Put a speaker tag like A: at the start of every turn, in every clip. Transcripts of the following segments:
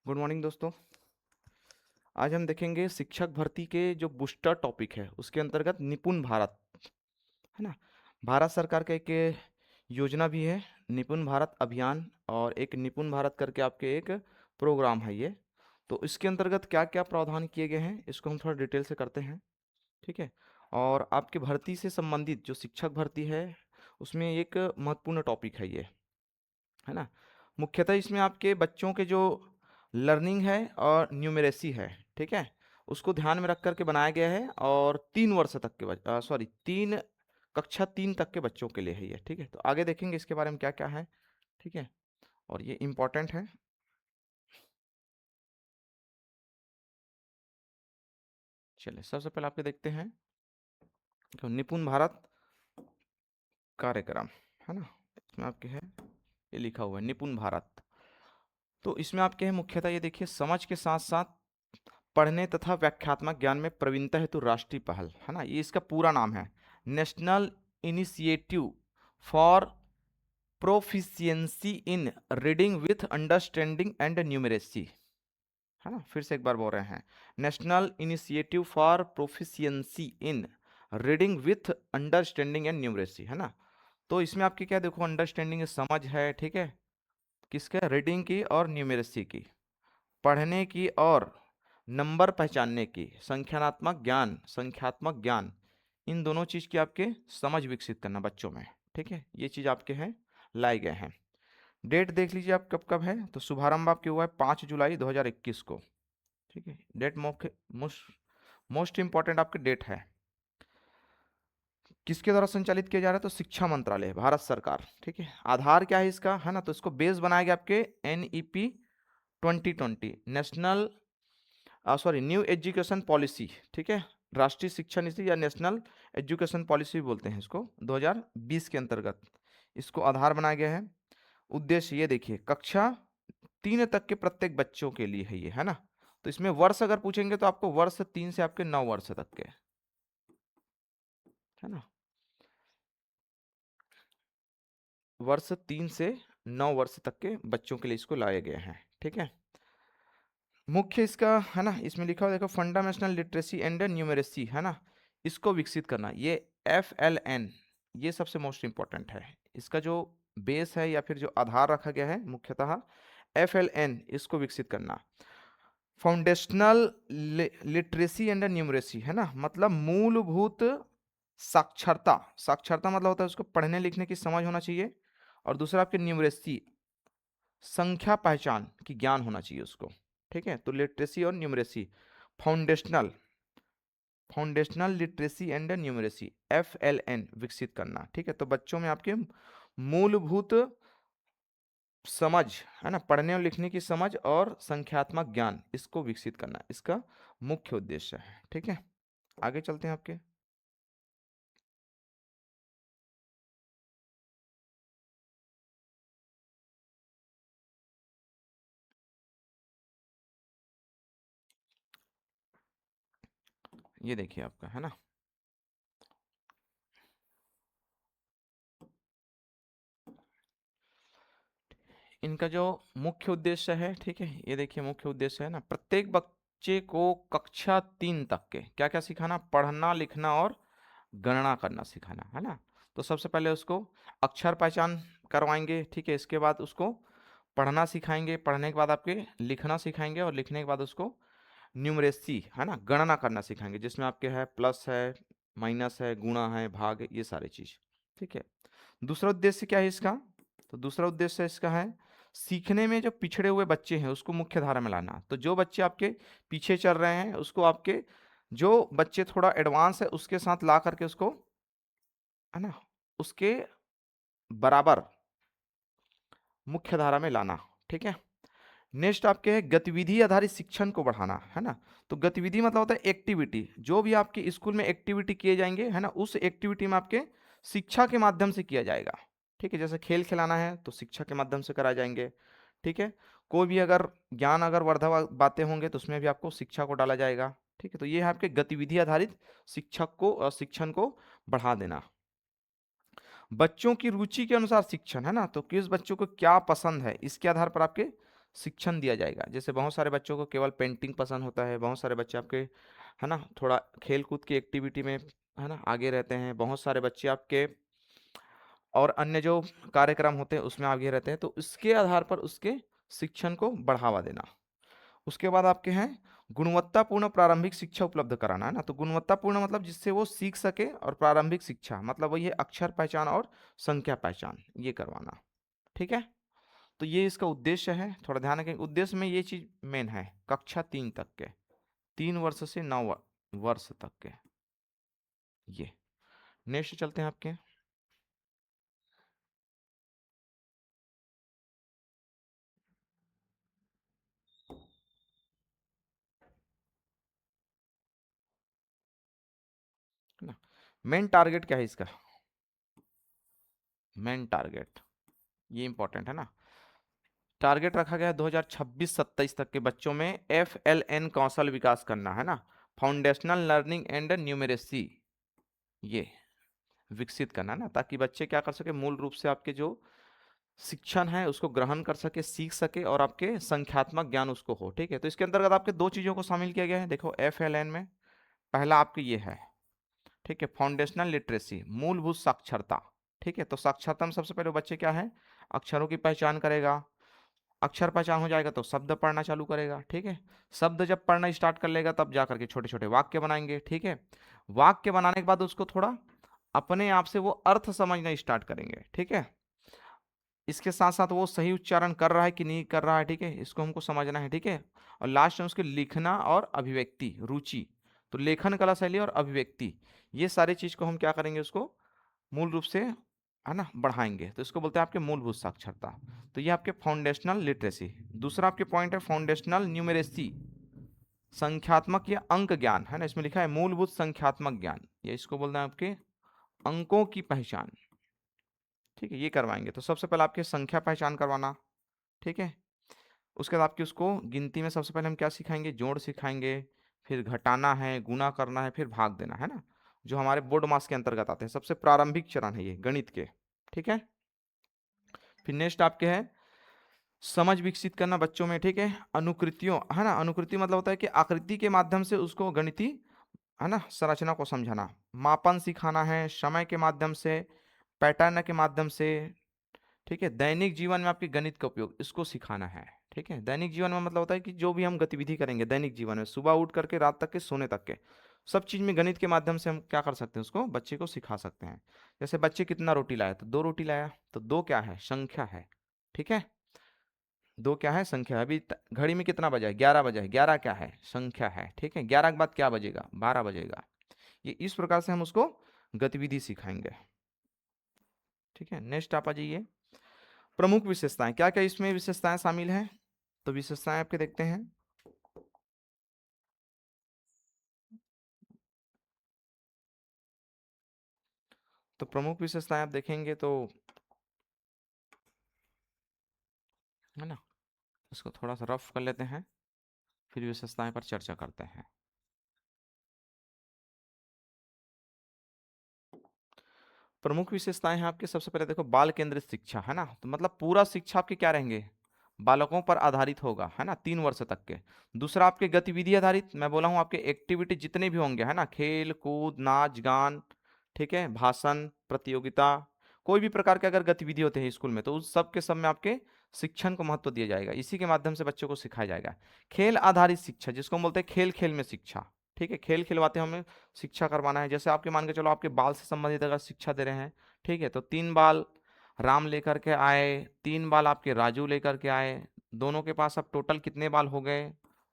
A: Good morning दोस्तों। आज हम देखेंगे शिक्षक भर्ती के जो बूस्टर टॉपिक है उसके अंतर्गत निपुण भारत, है ना। भारत सरकार का एक योजना भी है, निपुण भारत अभियान, और एक निपुण भारत करके आपके एक प्रोग्राम है ये। तो इसके अंतर्गत क्या क्या प्रावधान किए गए हैं इसको हम थोड़ा डिटेल से करते हैं, ठीक है। और आपके भर्ती से संबंधित जो शिक्षक भर्ती है उसमें एक महत्वपूर्ण टॉपिक है ये, है ना। मुख्यतः इसमें आपके बच्चों के जो लर्निंग है और न्यूमेरेसी है, ठीक है, उसको ध्यान में रख करके बनाया गया है। और 3 वर्ष तक के सॉरी 3 कक्षा 3 तक के बच्चों के लिए है ये, ठीक है। तो आगे देखेंगे इसके बारे में क्या क्या है, ठीक है, और ये इम्पोर्टेंट है। चलिए सबसे पहले आपके देखते हैं तो निपुण भारत कार्यक्रम, है ना। इसमें आपके है, ये लिखा हुआ है निपुण भारत। तो इसमें आपके है मुख्यतः ये देखिए, समझ के साथ साथ पढ़ने तथा व्याख्यात्मक ज्ञान में प्रवीणता हेतु राष्ट्रीय पहल, है ना। ये इसका पूरा नाम है, national initiative for proficiency in reading with understanding and numeracy, है ना। फिर से एक बार बोल रहे हैं, national initiative for proficiency in reading with understanding and numeracy, है ना। तो इसमें आपकी क्या देखो, अंडरस्टैंडिंग समझ है, ठीक है, किसका, रीडिंग की और न्यूमरेसी की, पढ़ने की और नंबर पहचानने की, संख्यात्मक ज्ञान, इन दोनों चीज की आपके समझ विकसित करना बच्चों में, ठीक है। ये चीज आपके हैं लाए गए हैं। डेट देख लीजिए आप कब कब है, तो शुभारंभ आपके हुआ है 5 जुलाई 2021 को, ठीक है। डेट मुख्य मोस्ट इंपॉर्टेंट आपके डेट है। किसके द्वारा संचालित किया जा रहा है, तो शिक्षा मंत्रालय, भारत सरकार, ठीक है। आधार क्या है इसका, है ना, तो इसको बेस बनाया गया आपके NEP 2020, national new education policy, ठीक है, राष्ट्रीय शिक्षा नीति या नेशनल एजुकेशन पॉलिसी भी बोलते हैं इसको, 2020 के अंतर्गत इसको आधार बनाया गया है। उद्देश्य ये देखिए, कक्षा 3 तक के प्रत्येक बच्चों के लिए है ये, है ना। तो इसमें वर्ष अगर पूछेंगे तो आपको वर्ष 3 से आपके 9 वर्ष तक के, है ना, वर्ष 3 से 9 वर्ष तक के बच्चों के लिए इसको लाए गए हैं, ठीक है। मुख्य इसका, है ना, इसमें लिखा हुआ देखो, फंडामेंटल लिटरेसी एंड न्यूमरेसी, है ना, इसको विकसित करना, ये FLN, ये सबसे मोस्ट इंपॉर्टेंट है। इसका जो बेस है या फिर जो आधार रखा गया है मुख्यतः FLN, इसको विकसित करना। फाउंडेशनल लिटरेसी एंड न्यूमरेसी, है ना, मतलब मूलभूत साक्षरता, साक्षरता मतलब होता है उसको पढ़ने लिखने की समझ होना चाहिए, और दूसरा आपके न्यूमरेसी, संख्या पहचान की ज्ञान होना चाहिए उसको, ठीक है। तो लिटरेसी और numeracy, foundational foundational literacy and numeracy, FLN विकसित करना, ठीक है। तो बच्चों में आपके मूलभूत समझ, है ना, पढ़ने और लिखने की समझ और संख्यात्मक ज्ञान, इसको विकसित करना इसका मुख्य उद्देश्य है, ठीक है। आगे चलते हैं आपके, ये देखिए आपका, है ना, इनका जो मुख्य उद्देश्य है, ठीक है, ये देखिए मुख्य उद्देश्य है ना, प्रत्येक बच्चे को कक्षा 3 तक के क्या क्या सिखाना, पढ़ना लिखना और गणना करना सिखाना, है ना। तो सबसे पहले उसको अक्षर पहचान करवाएंगे, ठीक है। इसके बाद उसको पढ़ना सिखाएंगे, पढ़ने के बाद आपके लिखना सिखाएंगे, और लिखने के बाद उसको न्यूमरेसी, है ना, गणना करना सिखाएंगे, जिसमें आपके है प्लस है, माइनस है, गुणा है, भाग है, ये सारी चीज, ठीक है। दूसरा उद्देश्य क्या है इसका, तो दूसरा उद्देश्य इसका है, सीखने में जो पिछड़े हुए बच्चे हैं उसको मुख्य धारा में लाना। तो जो बच्चे आपके पीछे चल रहे हैं उसको आपके, जो बच्चे थोड़ा एडवांस है उसके साथ ला करके उसको, है ना, उसके बराबर मुख्य धारा में लाना, ठीक है। नेक्स्ट आपके है गतिविधि आधारित शिक्षण को बढ़ाना, है ना। तो गतिविधि मतलब होता है एक्टिविटी, जो भी आपके स्कूल में एक्टिविटी किए जाएंगे, है ना, उस एक्टिविटी में आपके शिक्षा के माध्यम से किया जाएगा, ठीक है। जैसे खेल खिलाना है तो शिक्षा के माध्यम से कराए जाएंगे, ठीक है। कोई भी अगर ज्ञान अगर वर्धक बातें होंगे तो उसमें भी आपको शिक्षा को डाला जाएगा, ठीक है। तो ये है आपके गतिविधि आधारित शिक्षक को शिक्षण को बढ़ा देना। बच्चों की रुचि के अनुसार शिक्षण, है ना, तो किस बच्चों को क्या पसंद है इसके आधार पर आपके शिक्षण दिया जाएगा। जैसे बहुत सारे बच्चों को केवल पेंटिंग पसंद होता है, बहुत सारे बच्चे आपके, है ना, थोड़ा खेल कूद की एक्टिविटी में, है ना, आगे रहते हैं, बहुत सारे बच्चे आपके और अन्य जो कार्यक्रम होते हैं उसमें आगे रहते हैं। तो इसके आधार पर उसके शिक्षण को बढ़ावा देना। उसके बाद आपके हैं गुणवत्तापूर्ण प्रारंभिक शिक्षा उपलब्ध कराना, है ना। तो गुणवत्तापूर्ण मतलब जिससे वो सीख सके, और प्रारंभिक शिक्षा मतलब वही है अक्षर पहचान और संख्या पहचान, ये करवाना। ठीक है, तो ये इसका उद्देश्य है। थोड़ा ध्यान रखें, उद्देश्य में ये चीज मेन है, कक्षा 3 तक के, 3 वर्ष से 9 वर्ष तक के। ये नेक्स्ट चलते हैं आपके, है ना। मेन टारगेट क्या है इसका, मेन टारगेट ये इंपॉर्टेंट है ना। टारगेट रखा गया है 2026-27 तक के बच्चों में FLN कौशल विकास करना, है ना, फाउंडेशनल लर्निंग एंड न्यूमेरेसी, ये विकसित करना ना, ताकि बच्चे क्या कर सके, मूल रूप से आपके जो शिक्षण है उसको ग्रहण कर सके, सीख सके, और आपके संख्यात्मक ज्ञान उसको हो। ठीक है, तो इसके अंतर्गत आपके दो चीजों को शामिल किया गया है, देखो FLN में। पहला आपके ये है, ठीक है, फाउंडेशनल लिटरेसी, मूलभूत साक्षरता। ठीक है, तो साक्षरता में सबसे पहले बच्चे क्या है, अक्षरों की पहचान करेगा, अक्षर पहचान हो जाएगा तो शब्द पढ़ना चालू करेगा। ठीक है, शब्द जब पढ़ना स्टार्ट कर लेगा तब जा करके छोटे छोटे वाक्य बनाएंगे। ठीक है, वाक्य बनाने के बाद उसको थोड़ा अपने आप से वो अर्थ समझना स्टार्ट करेंगे। ठीक है, इसके साथ साथ वो सही उच्चारण कर रहा है कि नहीं कर रहा है, ठीक है, इसको हमको समझना है। ठीक है, और लास्ट में उसके लिखना और अभिव्यक्ति रुचि, तो लेखन कला शैली और अभिव्यक्ति, ये सारी चीज को हम क्या करेंगे, उसको मूल रूप से, है ना, बढ़ाएंगे। तो इसको बोलते हैं आपके मूलभूत साक्षरता। तो ये आपके फाउंडेशनल लिटरेसी। दूसरा आपके पॉइंट है फाउंडेशनल न्यूमेरेसी, संख्यात्मक या अंक ज्ञान, है ना, इसमें लिखा है मूलभूत संख्यात्मक ज्ञान, ये इसको बोलते हैं आपके अंकों की पहचान। ठीक है, ये करवाएंगे। तो सबसे पहले आपके संख्या पहचान करवाना। ठीक है, उसके बाद आपकी उसको गिनती में सबसे पहले हम क्या सिखाएंगे, जोड़ सिखाएंगे, फिर घटाना है, गुना करना है, फिर भाग देना, है ना, जो हमारे बोर्ड मास के अंतर्गत आते हैं। सबसे प्रारंभिक चरण है ये गणित के। ठीक है, फिर नेक्स्ट आपके है समझ विकसित करना बच्चों में। ठीक है, अनुकृतियों, है ना, अनुकृति मतलब होता है कि आकृति के माध्यम से उसको गणितीय, है ना, संरचना को समझाना। मापन सिखाना है समय के माध्यम से, पैटर्न के माध्यम से। ठीक है, दैनिक जीवन में आपके गणित का उपयोग, इसको सिखाना है। ठीक है, दैनिक जीवन में मतलब होता है कि जो भी हम गतिविधि करेंगे दैनिक जीवन में, सुबह उठ करके रात तक के सोने तक के, सब चीज में गणित के माध्यम से हम क्या कर सकते हैं, उसको बच्चे को सिखा सकते हैं। जैसे बच्चे कितना रोटी लाया, तो 2 रोटी लाया, तो 2 क्या है, संख्या है। ठीक है, 2 क्या है, संख्या है। अभी घड़ी में कितना बजा है, 11 बजा है, 11 क्या है, संख्या है। ठीक है, 11 के बाद क्या बजेगा, 12 बजेगा। ये इस प्रकार से हम उसको गतिविधि सिखाएंगे। ठीक है, नेक्स्ट आप आ जाइए, प्रमुख विशेषताएं, क्या क्या इसमें विशेषताएं शामिल हैं। तो विशेषताएं आपके देखते हैं, तो प्रमुख विशेषताएं आप देखेंगे तो, है ना, इसको थोड़ा सा रफ कर लेते हैं, फिर विशेषताएं पर चर्चा करते हैं। प्रमुख विशेषताएं हैं आपके, सबसे पहले देखो बाल केंद्रित शिक्षा, है ना, तो मतलब पूरा शिक्षा आपके क्या रहेंगे, बालकों पर आधारित होगा, है ना, 3 वर्ष तक के। दूसरा आपके गतिविधि आधारित, मैं बोला हूँ आपके एक्टिविटी जितने भी होंगे, है ना, खेल कूद नाच गान, ठीक है, भाषण प्रतियोगिता, कोई भी प्रकार के अगर गतिविधि होते हैं स्कूल में, तो उस सब के सब में आपके शिक्षण को महत्व दिया जाएगा, इसी के माध्यम से बच्चों को सिखाया जाएगा। खेल आधारित शिक्षा, जिसको हम बोलते हैं खेल खेल में शिक्षा। ठीक है, खेल खिलवाते हमें शिक्षा करवाना है। जैसे आपके मान के चलो आपके बाल से संबंधित अगर शिक्षा दे रहे हैं, ठीक है, तो 3 बाल राम लेकर के आए, 3 बाल आपके राजू लेकर के आए, दोनों के पास अब टोटल कितने बाल हो गए,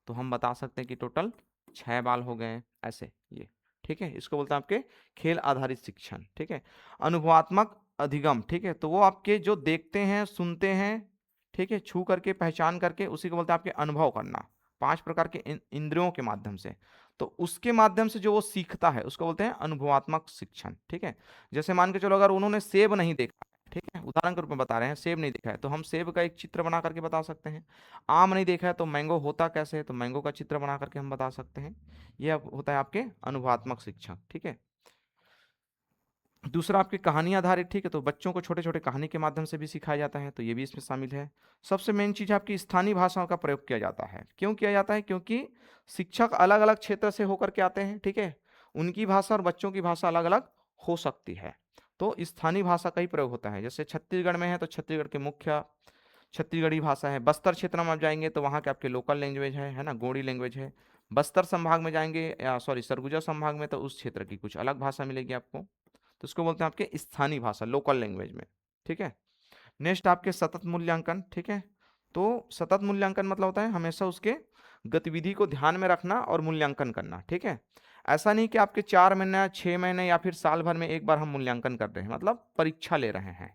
A: तो हम बता सकते हैं कि टोटल 6 बाल हो गए, ऐसे ये। ठीक है, इसको बोलते हैं आपके खेल आधारित शिक्षण। ठीक है, अनुभवात्मक अधिगम, ठीक है, तो वो आपके जो देखते हैं सुनते हैं, ठीक है, छू करके पहचान करके, उसी को बोलते हैं आपके अनुभव करना, 5 प्रकार के इंद्रियों के माध्यम से। तो उसके माध्यम से जो वो सीखता है उसको बोलते हैं अनुभवात्मक शिक्षण। ठीक है, जैसे मान के चलो अगर उन्होंने सेब नहीं देखा, ठीक है, उदाहरण के रूप में बता रहे हैं, सेब नहीं देखा है तो हम सेब का एक चित्र बना करके बता सकते हैं। आम नहीं देखा है तो मैंगो होता कैसे है, तो मैंगो का चित्र बना करके हम बता सकते हैं। यह होता है आपके अनुभवात्मक शिक्षण। ठीक है, दूसरा आपकी कहानी आधारित, ठीक है, तो बच्चों को छोटे छोटे कहानी के माध्यम से भी सिखाया जाता है, तो ये भी इसमें शामिल है। सबसे मेन चीज है आपकी स्थानीय भाषाओं का प्रयोग किया जाता है। क्यों किया जाता है? क्योंकि शिक्षक अलग अलग क्षेत्र से होकर के आते हैं, ठीक है, उनकी भाषा और बच्चों की भाषा अलग अलग हो सकती है, तो स्थानीय भाषा का ही प्रयोग होता है। जैसे छत्तीसगढ़ में है तो छत्तीसगढ़ के मुख्य छत्तीसगढ़ी भाषा है। बस्तर क्षेत्र में आप जाएंगे तो वहाँ के आपके लोकल लैंग्वेज है ना, गोंडी लैंग्वेज है। बस्तर संभाग में जाएंगे, या सॉरी सरगुजा संभाग में, तो उस क्षेत्र की कुछ अलग भाषा मिलेगी आपको, तो उसको बोलते हैं आपके स्थानीय भाषा, लोकल लैंग्वेज में, ठीक है। नेक्स्ट आपके सतत मूल्यांकन, ठीक है, तो सतत मूल्यांकन मतलब होता है हमेशा उसके गतिविधि को ध्यान में रखना और मूल्यांकन करना, ठीक है। ऐसा नहीं कि आपके 4 महीने 6 महीने या फिर साल भर में एक बार हम मूल्यांकन कर रहे हैं, मतलब परीक्षा ले रहे हैं,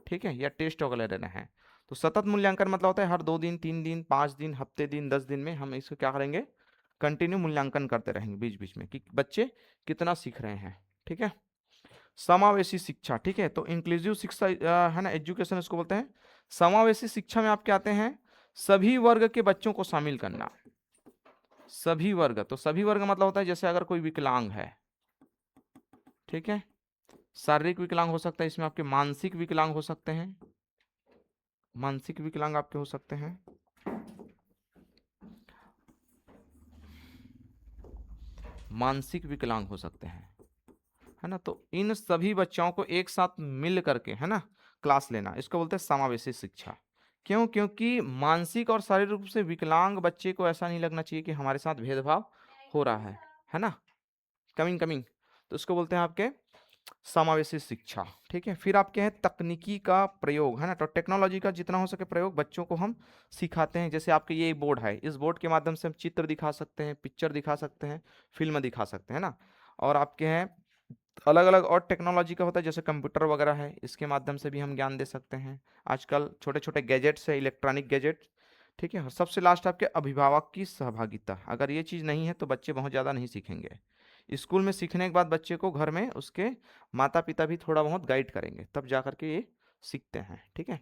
A: ठीक है, या टेस्ट वगैरह ले रहे हैं। तो सतत मूल्यांकन मतलब होता है हर 2 दिन 3 दिन 5 दिन हफ्ते दिन 10 दिन में हम इसको क्या करेंगे, कंटिन्यू मूल्यांकन करते रहेंगे बीच बीच में कि बच्चे कितना सीख रहे हैं, ठीक है। समावेशी शिक्षा, ठीक है, तो इंक्लूसिव शिक्षा है ना, एजुकेशन इसको बोलते हैं। समावेशी शिक्षा में आप क्या आते हैं, सभी वर्ग के बच्चों को शामिल करना। सभी वर्ग, तो सभी वर्ग मतलब होता है जैसे अगर कोई विकलांग है, ठीक है, शारीरिक विकलांग हो सकता है, इसमें आपके मानसिक विकलांग हो सकते हैं, मानसिक विकलांग आपके हो सकते हैं, मानसिक विकलांग हो सकते हैं, है ना। तो इन सभी बच्चों को एक साथ मिल करके, है ना, क्लास लेना, इसको बोलते हैं समावेशी शिक्षा। क्यों? क्योंकि मानसिक और शारीरिक रूप से विकलांग बच्चे को ऐसा नहीं लगना चाहिए कि हमारे साथ भेदभाव हो रहा है ना, कमिंग कमिंग, तो इसको बोलते हैं आपके समावेशी शिक्षा, ठीक है। फिर आपके हैं तकनीकी का प्रयोग, है ना, तो टेक्नोलॉजी का जितना हो सके प्रयोग बच्चों को हम सिखाते हैं। जैसे आपके ये बोर्ड है, इस बोर्ड के माध्यम से हम चित्र दिखा सकते हैं, पिक्चर दिखा सकते हैं, फिल्म दिखा सकते हैं ना। और आपके हैं अलग अलग और टेक्नोलॉजी का होता है, जैसे कंप्यूटर वगैरह है, इसके माध्यम से भी हम ज्ञान दे सकते हैं। आजकल छोटे छोटे गैजेट्स है, इलेक्ट्रॉनिक गैजेट, ठीक है। और सबसे लास्ट आपके अभिभावक की सहभागिता, अगर ये चीज़ नहीं है तो बच्चे बहुत ज़्यादा नहीं सीखेंगे। स्कूल में सीखने के बाद बच्चे को घर में उसके माता पिता भी थोड़ा बहुत गाइड करेंगे, तब जा करके ये सीखते हैं, ठीक है।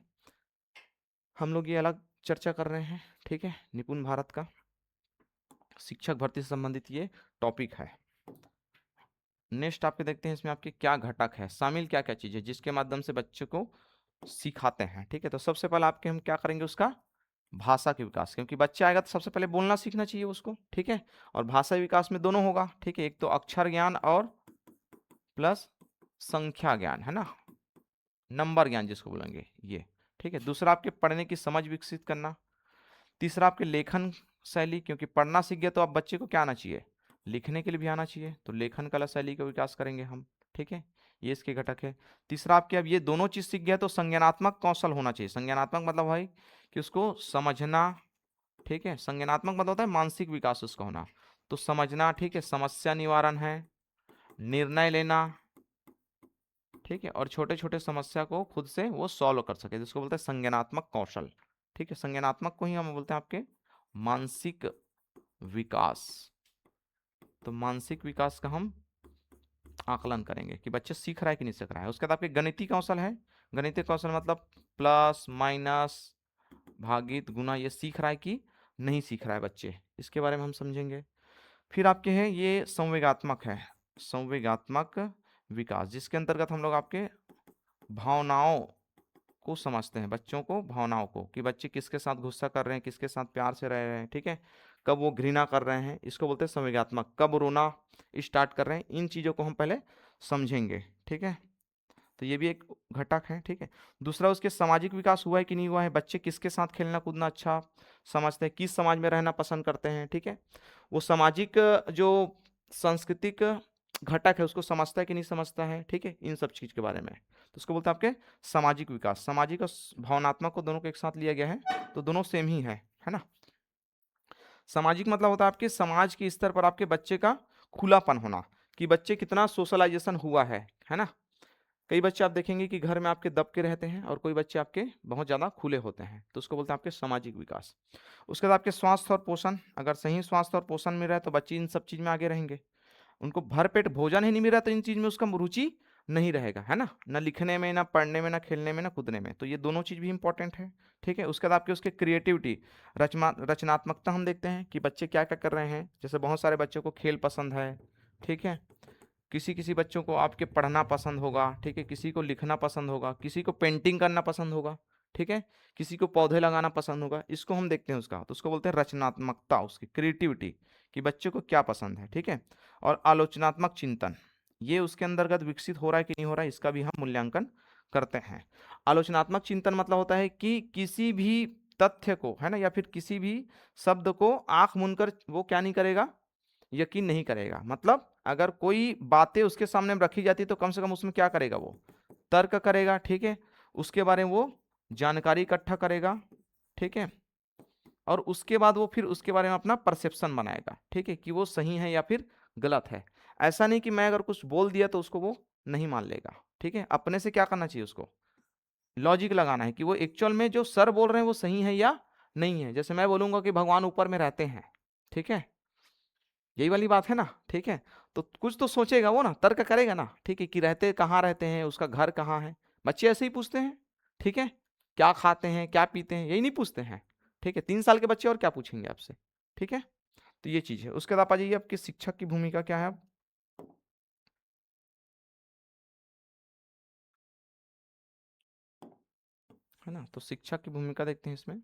A: हम लोग ये अलग चर्चा कर रहे हैं, ठीक है, निपुण भारत का शिक्षक भर्ती से संबंधित ये टॉपिक है। नेक्स्ट आपके देखते हैं इसमें आपके क्या घटक है शामिल, क्या क्या चीजें जिसके माध्यम से बच्चे को सिखाते हैं, ठीक है। तो सबसे पहले आपके हम क्या करेंगे, उसका भाषा के विकास, क्योंकि बच्चा आएगा तो सबसे पहले बोलना सीखना चाहिए उसको, ठीक है। और भाषा विकास में दोनों होगा, ठीक है, एक तो अक्षर ज्ञान और प्लस संख्या ज्ञान, है ना, नंबर ज्ञान जिसको बोलेंगे ये, ठीक है। दूसरा आपके पढ़ने की समझ विकसित करना। तीसरा आपके लेखन शैली, क्योंकि पढ़ना सीख गया तो अब बच्चे को क्या आना चाहिए, लिखने के लिए भी आना चाहिए, तो लेखन कला शैली का विकास करेंगे हम, ठीक है, ये इसके घटक है। तीसरा आपके अब ये दोनों चीज सीख गया तो संज्ञानात्मक कौशल होना चाहिए। संज्ञानात्मक मतलब भाई कि उसको समझना, ठीक है, संज्ञानात्मक मतलब होता है मानसिक विकास उसका होना, तो समझना, ठीक है, समस्या निवारण है, निर्णय लेना, ठीक है, और छोटे छोटे समस्या को खुद से वो सॉल्व कर सके, जिसको बोलते हैं संज्ञानात्मक कौशल, ठीक है। संज्ञानात्मक को ही हम बोलते हैं आपके मानसिक विकास। तो मानसिक विकास का हम आकलन करेंगे कि बच्चे सीख रहा है कि नहीं सीख रहा है। उसके बाद आपके गणितीय कौशल है। गणितीय कौशल मतलब प्लस माइनस भागित गुना, ये सीख रहा है कि नहीं सीख रहा है बच्चे, इसके बारे में हम समझेंगे। फिर आपके हैं ये संवेगात्मक है, संवेगात्मक विकास, जिसके अंतर्गत हम लोग आपके भावनाओं को समझते हैं, बच्चों को भावनाओं को, कि बच्चे किसके साथ गुस्सा कर रहे हैं, किसके साथ प्यार से रह रहे हैं, ठीक है, कब वो घृणा कर रहे हैं, इसको बोलते हैं संवेगात्मक, कब रोना स्टार्ट कर रहे हैं, इन चीज़ों को हम पहले समझेंगे, ठीक है। तो ये भी एक घटक है, ठीक है। दूसरा उसके सामाजिक विकास हुआ है कि नहीं हुआ है, बच्चे किसके साथ खेलना कूदना अच्छा समझते हैं, किस समाज में रहना पसंद करते हैं, ठीक है। वो सामाजिक जो सांस्कृतिक घटक है उसको समझता है कि नहीं समझता है, ठीक है, इन सब चीज के बारे में, तो उसको बोलते हैं आपके सामाजिक विकास। सामाजिक और भावनात्मक को दोनों को एक साथ लिया गया है, तो दोनों सेम ही है ना। सामाजिक मतलब होता है आपके समाज के स्तर पर आपके बच्चे का खुलापन होना, कि बच्चे कितना सोशलाइजेशन हुआ है ना। कई बच्चे आप देखेंगे कि घर में आपके दब के रहते हैं और कोई बच्चे आपके बहुत ज़्यादा खुले होते हैं, तो उसको बोलते हैं आपके सामाजिक विकास। उसके बाद आपके स्वास्थ्य और पोषण, अगर सही स्वास्थ्य और पोषण मिल रहा है तो बच्चे इन सब चीज़ में आगे रहेंगे। उनको भरपेट भोजन ही नहीं मिल रहा तो इन चीज़ में उसका रुचि नहीं रहेगा, है ना, ना लिखने में, ना पढ़ने में, ना खेलने में, ना कूदने में, तो ये दोनों चीज़ भी इंपॉर्टेंट है, ठीक है। उसके बाद आपके उसके क्रिएटिविटी, रचनात्मकता हम देखते हैं कि बच्चे क्या क्या कर रहे हैं, जैसे बहुत सारे बच्चों को खेल पसंद है, ठीक है, किसी किसी बच्चों को आपके पढ़ना पसंद होगा, ठीक है, किसी को लिखना पसंद होगा, किसी को पेंटिंग करना पसंद होगा, ठीक है, किसी को पौधे लगाना पसंद होगा। इसको हम देखते हैं उसका, तो उसको बोलते हैं रचनात्मकता, उसकी क्रिएटिविटी, कि बच्चे को क्या पसंद है, ठीक है। और आलोचनात्मक चिंतन, ये उसके अंतर्गत विकसित हो रहा है कि नहीं हो रहा है, इसका भी हम मूल्यांकन करते हैं। आलोचनात्मक चिंतन मतलब होता है कि किसी भी तथ्य को, है ना, या फिर किसी भी शब्द को आंख मूंदकर वो क्या नहीं करेगा, यकीन नहीं करेगा। मतलब अगर कोई बातें उसके सामने रखी जाती तो कम से कम उसमें क्या करेगा, वो तर्क करेगा, ठीक है, उसके बारे में वो जानकारी इकट्ठा करेगा, ठीक है, और उसके बाद वो फिर उसके बारे में अपना परसेप्शन बनाएगा, ठीक है, कि वो सही है या फिर गलत है। ऐसा नहीं कि मैं अगर कुछ बोल दिया तो उसको वो नहीं मान लेगा, ठीक है। अपने से क्या करना चाहिए, उसको लॉजिक लगाना है कि वो एक्चुअल में जो सर बोल रहे हैं वो सही है या नहीं है। जैसे मैं बोलूंगा कि भगवान ऊपर में रहते हैं, ठीक है, यही वाली बात है ना, ठीक है, तो कुछ तो सोचेगा वो ना, तर्क करेगा ना, ठीक है, कि रहते कहाँ रहते हैं, उसका घर कहाँ है। बच्चे ऐसे ही पूछते हैं, ठीक है, क्या खाते हैं, क्या पीते हैं, यही नहीं पूछते हैं, ठीक है। 3 साल के बच्चे और क्या पूछेंगे आपसे, ठीक है। तो ये चीज है। उसके बाद आप आ जाइए, आपके शिक्षक की भूमिका क्या है अब, है ना। तो शिक्षक की भूमिका देखते हैं इसमें।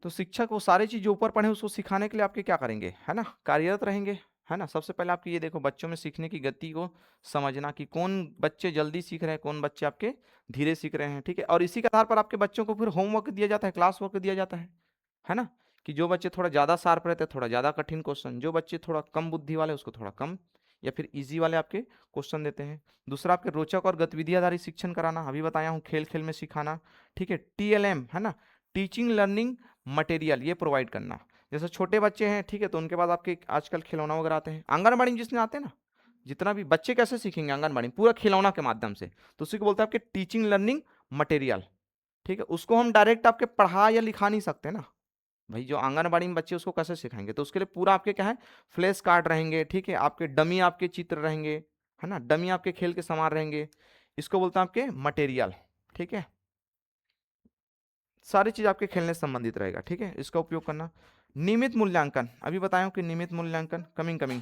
A: तो शिक्षक वो सारी चीज जो ऊपर पढ़े उसको सिखाने के लिए आपके क्या करेंगे, है ना, कार्यरत रहेंगे, है ना। सबसे पहले आपके ये देखो, बच्चों में सीखने की गति को समझना कि कौन बच्चे जल्दी सीख रहे हैं, कौन बच्चे आपके धीरे सीख रहे हैं, ठीक है। और इसी के आधार पर आपके बच्चों को फिर होमवर्क दिया जाता है, क्लास वर्क दिया जाता है ना, कि जो बच्चे थोड़ा ज्यादा शार्प रहते हैं थोड़ा ज्यादा कठिन क्वेश्चन, जो बच्चे थोड़ा कम बुद्धि वाले उसको थोड़ा कम या फिर इजी वाले आपके क्वेश्चन देते हैं। दूसरा आपके रोचक और गतिविधि आधारित शिक्षण कराना, अभी बताया हूँ, खेल खेल में सिखाना, ठीक है। TLM, है ना, टीचिंग लर्निंग मटेरियल, ये प्रोवाइड करना। जैसे छोटे बच्चे हैं, ठीक है, तो उनके बाद आपके आजकल खिलौना वगैरह आते हैं, आंगनबाड़ी में जिसमें आते हैं ना, जितना भी बच्चे कैसे सीखेंगे आंगनबाड़ी में, पूरा खिलौना के माध्यम से, तो उसी को बोलते हैं आपके टीचिंग लर्निंग मटेरियल, ठीक है। उसको हम डायरेक्ट आपके पढ़ा या लिखा नहीं सकते ना भाई, जो आंगनबाड़ी में बच्चे उसको कैसे सिखाएंगे, तो उसके लिए पूरा आपके क्या है, फ्लैश कार्ड रहेंगे, ठीक है, आपके डमी आपके चित्र रहेंगे, है ना, डमी आपके खेल के सामान रहेंगे, इसको बोलते हैं आपके मटेरियल, ठीक है। सारी चीज आपके खेलने से संबंधित रहेगा, ठीक है, इसका उपयोग करना। नियमित मूल्यांकन, अभी बताया हूं कि नियमित मूल्यांकन, कमिंग कमिंग,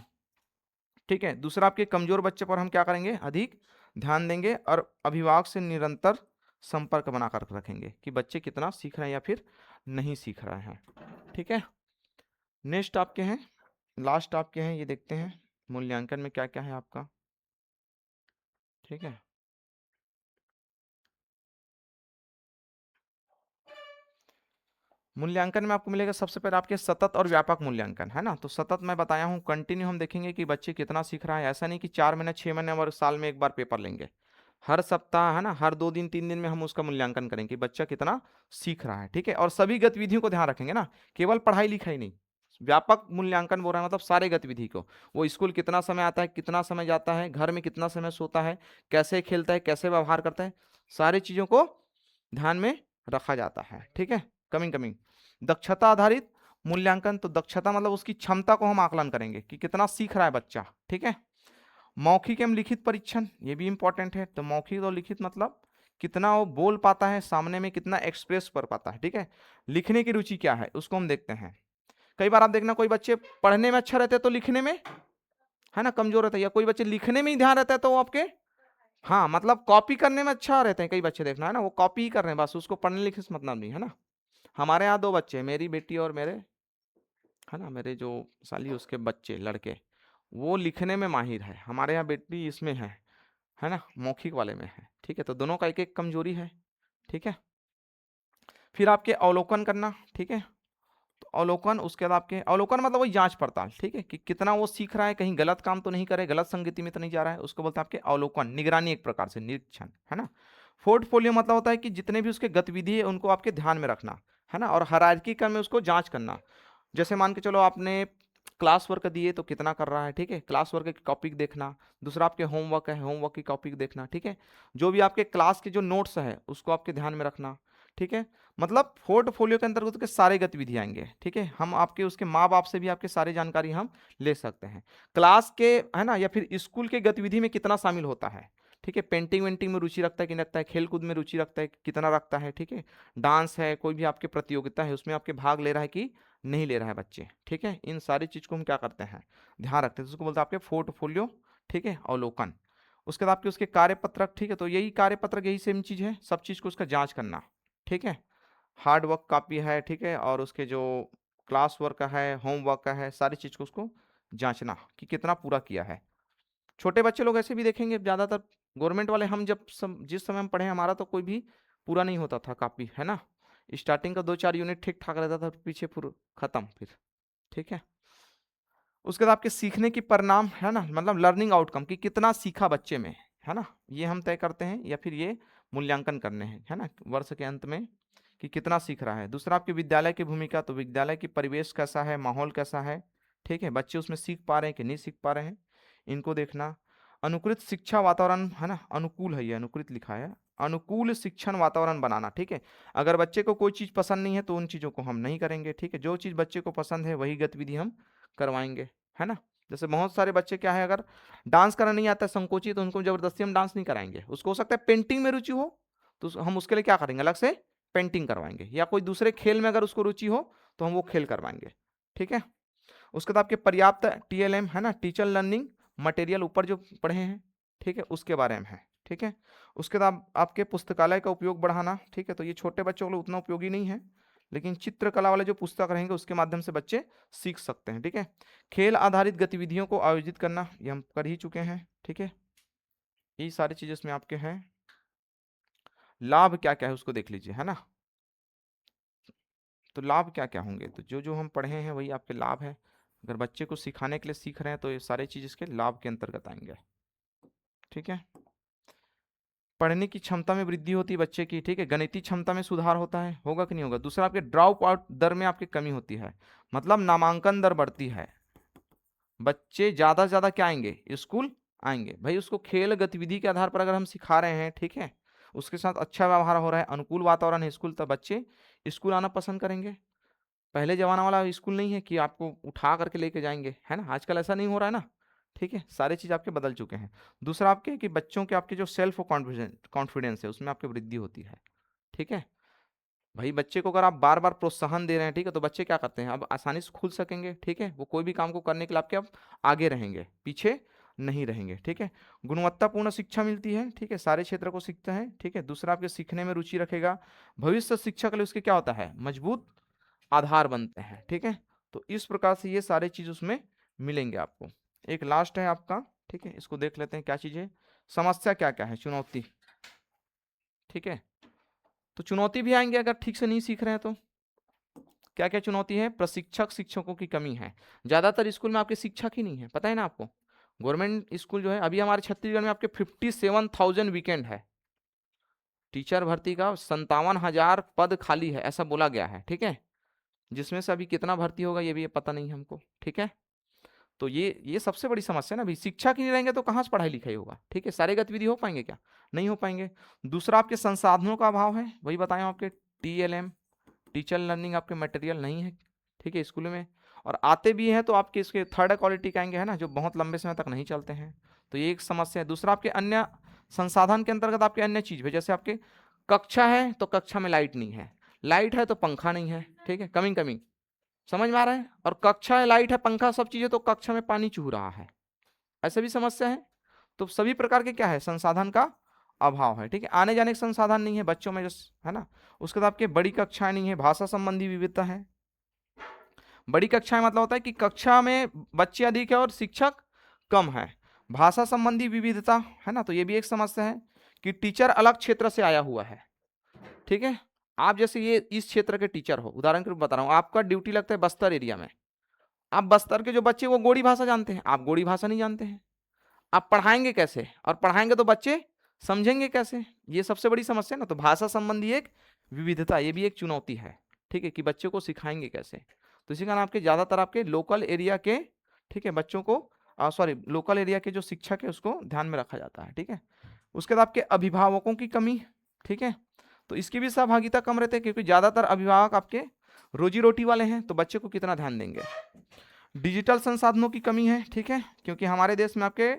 A: ठीक है। दूसरा आपके कमजोर बच्चे पर हम क्या करेंगे, अधिक ध्यान देंगे और अभिभावक से निरंतर संपर्क बनाकर रखेंगे कि बच्चे कितना सीख रहे हैं या फिर नहीं सीख रहे हैं, ठीक है। नेक्स्ट आपके हैं, लास्ट आपके हैं, ये देखते हैं मूल्यांकन में क्या क्या है आपका, ठीक है। मूल्यांकन में आपको मिलेगा सबसे पहले आपके सतत और व्यापक मूल्यांकन, है ना। तो सतत मैं बताया हूँ, कंटिन्यू हम देखेंगे कि बच्चे कितना सीख रहा है। ऐसा नहीं कि 4 महीने 6 महीने और साल में एक बार पेपर लेंगे, हर सप्ताह, है ना, हर 2 दिन 3 दिन में हम उसका मूल्यांकन करेंगे कि बच्चा कितना सीख रहा है, ठीक है। और सभी गतिविधियों को ध्यान रखेंगे ना, केवल पढ़ाई लिखाई नहीं, व्यापक मूल्यांकन बोल रहा है, मतलब सारे गतिविधि को, वो स्कूल कितना समय आता है, कितना समय जाता है, घर में कितना समय सोता है, कैसे खेलता है, कैसे व्यवहार करता है, सारी चीजों को ध्यान में रखा जाता है, ठीक है। कमिंग कमिंग दक्षता आधारित मूल्यांकन, तो दक्षता मतलब उसकी क्षमता को हम आकलन करेंगे कि कितना सीख रहा है बच्चा, ठीक है। मौखिक एवं लिखित परीक्षण, ये भी इंपॉर्टेंट है। तो मौखिक और लिखित मतलब कितना वो बोल पाता है सामने में, कितना एक्सप्रेस कर पाता है, ठीक है। लिखने की रुचि क्या है उसको हम देखते हैं। कई बार आप देखना, कोई बच्चे पढ़ने में अच्छा रहते हैं तो लिखने में, है ना, कमजोर रहता है, या कोई बच्चे लिखने में ही ध्यान रहता है तो वो आपके, हाँ, मतलब कॉपी करने में अच्छा रहते हैं। कई बच्चे देखना, है ना, वो कॉपी ही कर रहे हैं बस, उसको पढ़ने लिखने से मतलब नहीं, है ना। हमारे यहाँ 2 बच्चे हैं, मेरी बेटी और मेरे, है ना, मेरे जो साली उसके बच्चे लड़के, वो लिखने में माहिर है। हमारे यहाँ बेटी इसमें है ना, मौखिक वाले में है, ठीक है। तो दोनों का एक एक कमजोरी है, ठीक है। फिर आपके अवलोकन करना, ठीक है। तो अवलोकन, उसके बाद आपके अवलोकन मतलब वही जांच पड़ताल, ठीक है, कि कितना वो सीख रहा है, कहीं गलत काम तो नहीं करे, गलत संगति में तो नहीं जा रहा है, उसको बोलते हैं आपके अवलोकन, निगरानी, एक प्रकार से निरीक्षण, है ना। पोर्टफोलियो मतलब होता है कि जितने भी उसके गतिविधि है उनको आपके ध्यान में रखना, है ना, और हायरार्की क्रम में उसको जांच करना। जैसे मान के चलो आपने क्लास वर्क दिए तो कितना कर रहा है, ठीक है, क्लास वर्क की कॉपी देखना। दूसरा आपके होमवर्क है, होमवर्क की कॉपी देखना, ठीक है। जो भी आपके क्लास के जो नोट्स है उसको आपके ध्यान में रखना, ठीक है। मतलब पोर्टफोलियो के अंतर्गत के सारे गतिविधि आएंगे, ठीक है। हम आपके उसके माँ बाप से भी आपके सारी जानकारी हम ले सकते हैं, क्लास के, है ना, या फिर स्कूल के गतिविधि में कितना शामिल होता है, ठीक है, पेंटिंग वेंटिंग में रुचि रखता है कि नहीं रखता है, खेल कूद में रुचि रखता है कितना रखता है, ठीक है, डांस है, कोई भी आपके प्रतियोगिता है उसमें आपके भाग ले रहा है कि नहीं ले रहा है बच्चे, ठीक है, इन सारी चीज को हम क्या करते हैं, ध्यान रखते हैं, उसको बोलते हैं आपके पोर्टफोलियो, ठीक है, अवलोकन। उसके बाद आपके उसके कार्यपत्रक, ठीक है, तो यही कार्यपत्रक यही सेम चीज है, सब चीज को उसका जांच करना, ठीक है, हार्ड वर्क कॉपी है, ठीक है, और उसके जो क्लास वर्क का है, होम वर्क का है, सारी चीज को उसको जांचना कि कितना पूरा किया है। छोटे बच्चे लोग ऐसे भी देखेंगे ज्यादातर, गवर्नमेंट वाले हम जब जिस समय हम पढ़े हमारा तो कोई भी पूरा नहीं होता था कॉपी, है ना, स्टार्टिंग का 2-4 यूनिट ठीक ठाक रहता था, पीछे पूरा खत्म फिर, ठीक है। उसके बाद आपके सीखने की परिणाम, है ना, मतलब लर्निंग आउटकम कि कितना सीखा बच्चे में, है ना, ये हम तय करते हैं या फिर ये मूल्यांकन करने हैं, है ना, वर्ष के अंत में कि कितना सीख रहा है। दूसरा आपके विद्यालय की भूमिका, तो विद्यालय की परिवेश कैसा है, माहौल कैसा है, ठीक है, बच्चे उसमें सीख पा रहे हैं कि नहीं सीख पा रहे हैं, इनको देखना। अनुकूलित शिक्षा वातावरण, है ना, अनुकूल है, ये अनुकूलित लिखा है, अनुकूल शिक्षण वातावरण बनाना, ठीक है, अगर बच्चे को कोई चीज पसंद नहीं है तो उन चीजों को हम नहीं करेंगे, ठीक है, जो चीज बच्चे को पसंद है वही गतिविधि हम करवाएंगे, है ना। जैसे बहुत सारे बच्चे क्या है, अगर डांस करना नहीं आता है, संकोची, तो उनको जबरदस्ती हम डांस नहीं कराएंगे, उसको हो सकता है पेंटिंग में रुचि हो तो हम उसके लिए क्या करेंगे, अलग से पेंटिंग करवाएंगे, या कोई दूसरे खेल में अगर उसको रुचि हो तो हम वो खेल करवाएंगे, ठीक है। उसके बाद आपके पर्याप्त टीएलएम, है ना, टीचर लर्निंग मटेरियल, ऊपर जो पढ़े हैं, ठीक है, उसके बारे में है, ठीक है। उसके बाद आपके पुस्तकालय का उपयोग बढ़ाना, ठीक है, तो ये छोटे बच्चों के लिए उतना उपयोगी नहीं है, लेकिन चित्रकला वाले जो पुस्तक रहेंगे उसके माध्यम से बच्चे सीख सकते हैं, ठीक है। खेल आधारित गतिविधियों को आयोजित करना, ये हम कर ही चुके हैं, ठीक है, ये सारी चीजें इसमें आपके हैं। लाभ क्या क्या है उसको देख लीजिए, है ना, तो लाभ क्या क्या होंगे, तो जो जो हम पढ़े हैं वही आपके लाभ है। अगर बच्चे को सिखाने के लिए सीख रहे हैं तो ये सारे चीज इसके लाभ के अंतर्गत आएंगे, ठीक है। पढ़ने की क्षमता में वृद्धि होती है बच्चे की, ठीक है, गणितीय क्षमता में सुधार होता है, होगा कि नहीं होगा। दूसरा आपके ड्रॉप आउट दर में आपकी कमी होती है, मतलब नामांकन दर बढ़ती है, बच्चे ज्यादा से ज्यादा क्या आएंगे, स्कूल आएंगे। भाई उसको खेल गतिविधि के आधार पर अगर हम सिखा रहे हैं, ठीक है, उसके साथ अच्छा व्यवहार हो रहा है, अनुकूल वातावरण है स्कूल, तब बच्चे स्कूल आना पसंद करेंगे। पहले जमाना वाला स्कूल नहीं है कि आपको उठा करके लेके जाएंगे, है ना, आजकल ऐसा नहीं हो रहा है ना, ठीक है, सारे चीज आपके बदल चुके हैं। दूसरा आपके कि बच्चों के आपके जो सेल्फ कॉन्फिडेंस है उसमें आपकी वृद्धि होती है, ठीक है। भाई बच्चे को अगर आप बार बार प्रोत्साहन दे रहे हैं, ठीक है, तो बच्चे क्या करते हैं, अब आसानी से खुल सकेंगे, ठीक है, वो कोई भी काम को करने के लिए आपके अब आगे रहेंगे, पीछे नहीं रहेंगे, ठीक है। गुणवत्तापूर्ण शिक्षा मिलती है, ठीक है, सारे क्षेत्र को सीखते हैं, ठीक है। दूसरा आपके सीखने में रुचि रखेगा, भविष्य शिक्षा के लिए उसके क्या होता है, मजबूत आधार बनते हैं, ठीक है। तो इस प्रकार से ये सारे चीज उसमें मिलेंगे आपको। एक लास्ट है आपका, ठीक है, इसको देख लेते हैं क्या चीज है, समस्या क्या क्या है, चुनौती, ठीक है। तो चुनौती भी आएंगे अगर ठीक से नहीं सीख रहे हैं तो। क्या क्या चुनौती है, प्रशिक्षक शिक्षकों की कमी है, ज्यादातर स्कूल में आपके शिक्षक ही नहीं है, पता है ना आपको। गवर्नमेंट स्कूल जो है अभी हमारे छत्तीसगढ़ में आपके 57,000 वीकेंड है, टीचर भर्ती का 57,000 पद खाली है ऐसा बोला गया है, ठीक है, जिसमें से अभी कितना भर्ती होगा ये भी पता नहीं हमको, ठीक है। तो ये सबसे बड़ी समस्या ना, भाई शिक्षा की नहीं रहेंगे तो कहाँ से पढ़ाई लिखाई होगा, ठीक है, सारे गतिविधि हो पाएंगे क्या, नहीं हो पाएंगे। दूसरा आपके संसाधनों का अभाव है, वही बताया आपके टीएलएम टीचर लर्निंग आपके मटेरियल नहीं है, ठीक है, स्कूल में, और आते भी हैं तो आपके इसके थर्ड क्वालिटी के आएंगे, है ना, जो बहुत लंबे समय तक नहीं चलते हैं, तो ये एक समस्या है। दूसरा आपके अन्य संसाधन के अंतर्गत आपके अन्य चीज है, जैसे आपके कक्षा है तो कक्षा में लाइट नहीं है, लाइट है तो पंखा नहीं है, ठीक है, कमिंग कमिंग, समझ में आ रहा है, और कक्षा है, लाइट है, पंखा, सब चीजें, तो कक्षा में पानी चूह रहा है, ऐसे भी समस्या है। तो सभी प्रकार के क्या है, संसाधन का अभाव है, ठीक है, आने जाने के संसाधन नहीं है बच्चों में, जैसे है ना। उसके बाद आपके बड़ी कक्षाएं नहीं है, भाषा संबंधी विविधता है, बड़ी कक्षाएं मतलब होता है कि कक्षा में बच्चे अधिक है और शिक्षक कम है, भाषा संबंधी विविधता, है ना, तो ये भी एक समस्या है कि टीचर अलग क्षेत्र से आया हुआ है, ठीक है। आप जैसे ये इस क्षेत्र के टीचर हो, उदाहरण के रूप में बता रहा हूँ, आपका ड्यूटी लगता है बस्तर एरिया में, आप बस्तर के जो बच्चे वो गोड़ी भाषा जानते हैं, आप गोड़ी भाषा नहीं जानते हैं, आप पढ़ाएंगे कैसे, और पढ़ाएंगे तो बच्चे समझेंगे कैसे, ये सबसे बड़ी समस्या ना। तो भाषा संबंधी एक विविधता, ये भी एक चुनौती है, ठीक है, कि बच्चों को सिखाएंगे कैसे। तो इसी कारण आपके ज्यादातर आपके लोकल एरिया के, ठीक है, बच्चों को सॉरी लोकल एरिया के जो शिक्षक है उसको ध्यान में रखा जाता है, ठीक है। उसके बाद आपके अभिभावकों की कमी, ठीक है, तो इसकी भी सहभागिता कम रहती है, क्योंकि ज्यादातर अभिभावक आपके रोजी रोटी वाले हैं, तो बच्चे को कितना ध्यान देंगे। डिजिटल संसाधनों की कमी है, ठीक है, क्योंकि हमारे देश में आपके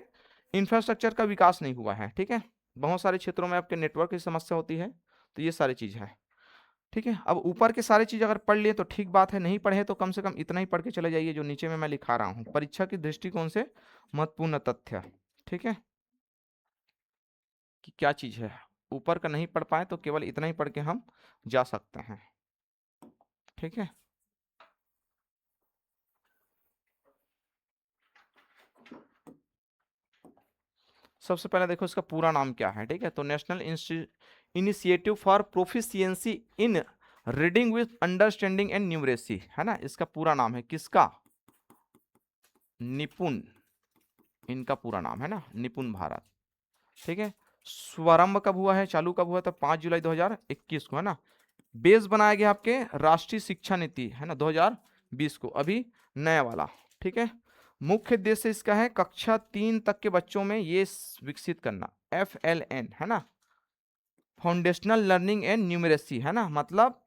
A: इंफ्रास्ट्रक्चर का विकास नहीं हुआ है, ठीक है। बहुत सारे क्षेत्रों में आपके नेटवर्क की समस्या होती है, तो ये सारी चीज है, ठीक है। अब ऊपर के सारे चीज अगर पढ़ लिए तो ठीक बात है, नहीं पढ़े तो कम से कम इतना ही पढ़ के चले जाइए जो नीचे में मैं लिखा रहा हूँ, परीक्षा की दृष्टिकोण से महत्वपूर्ण तथ्य, ठीक है, कि क्या चीज है। ऊपर का नहीं पढ़ पाए तो केवल इतना ही पढ़ के हम जा सकते हैं, ठीक है। सबसे पहले देखो इसका पूरा नाम क्या है, ठीक है। तो national initiative for proficiency in reading with understanding and numeracy, है ना, इसका पूरा नाम है किसका, निपुण, इनका पूरा नाम है ना, निपुण भारत, ठीक है। शुभारंभ कब हुआ है, चालू कब हुआ था, 5 जुलाई 2021 को, है ना। बेस बनाया गया आपके राष्ट्रीय शिक्षा नीति, है ना, 2020 को, अभी नया वाला, ठीक है। मुख्य उद्देश्य इसका है कक्षा 3 तक के बच्चों में ये विकसित करना, FLN, है ना, फाउंडेशनल लर्निंग एंड न्यूमरेसी, है ना, मतलब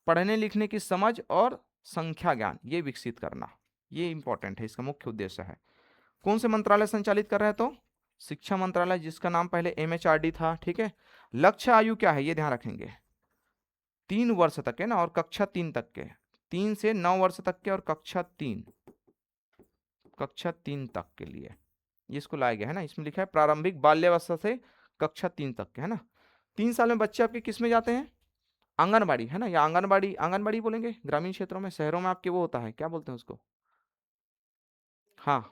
A: पढ़ने लिखने की समझ और संख्या ज्ञान ये विकसित करना, ये इंपॉर्टेंट है, इसका मुख्य उद्देश्य है। कौन से मंत्रालय संचालित कर रहा है, तो शिक्षा मंत्रालय, जिसका नाम पहले MHRD था, ठीक है। लक्ष्य आयु क्या है ये ध्यान रखेंगे, 3 वर्ष तक है ना, और कक्षा 3 तक के, 3 से 9 वर्ष तक के, और कक्षा 3 तक के लिए ये इसको लाया गया है ना। इसमें लिखा है प्रारंभिक बाल्यावस्था से कक्षा 3 तक के, है ना। 3 साल में बच्चे आपके किस में जाते हैं, आंगनबाड़ी, है ना, या आंगनबाड़ी, आंगनबाड़ी बोलेंगे ग्रामीण क्षेत्रों में, शहरों में आपके वो होता है, क्या बोलते हैं उसको, हाँ,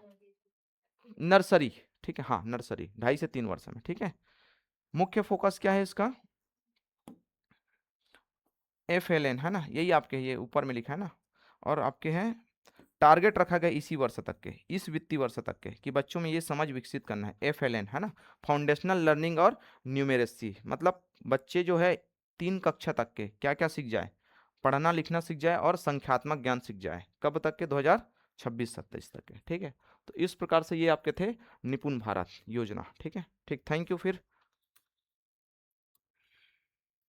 A: नर्सरी, ठीक है, हाँ नर्सरी, 2.5 से 3 वर्ष में, ठीक है। मुख्य फोकस क्या है इसका, FLN, है ना, यही आपके ये ऊपर में लिखा है ना। और आपके हैं टारगेट रखा गया इसी वर्ष तक के, इस वित्तीय वर्ष तक के, कि बच्चों में ये समझ विकसित करना है, FLN, है ना, फाउंडेशनल लर्निंग और न्यूमेरेसी, मतलब बच्चे जो है 3 कक्षा तक के क्या क्या सीख जाए, पढ़ना लिखना सीख जाए और संख्यात्मक ज्ञान सीख जाए, कब तक के, 2026-27 तक के, ठीक है। तो इस प्रकार से ये आपके थे निपुण भारत योजना, ठीक है, ठीक, थैंक यू फिर।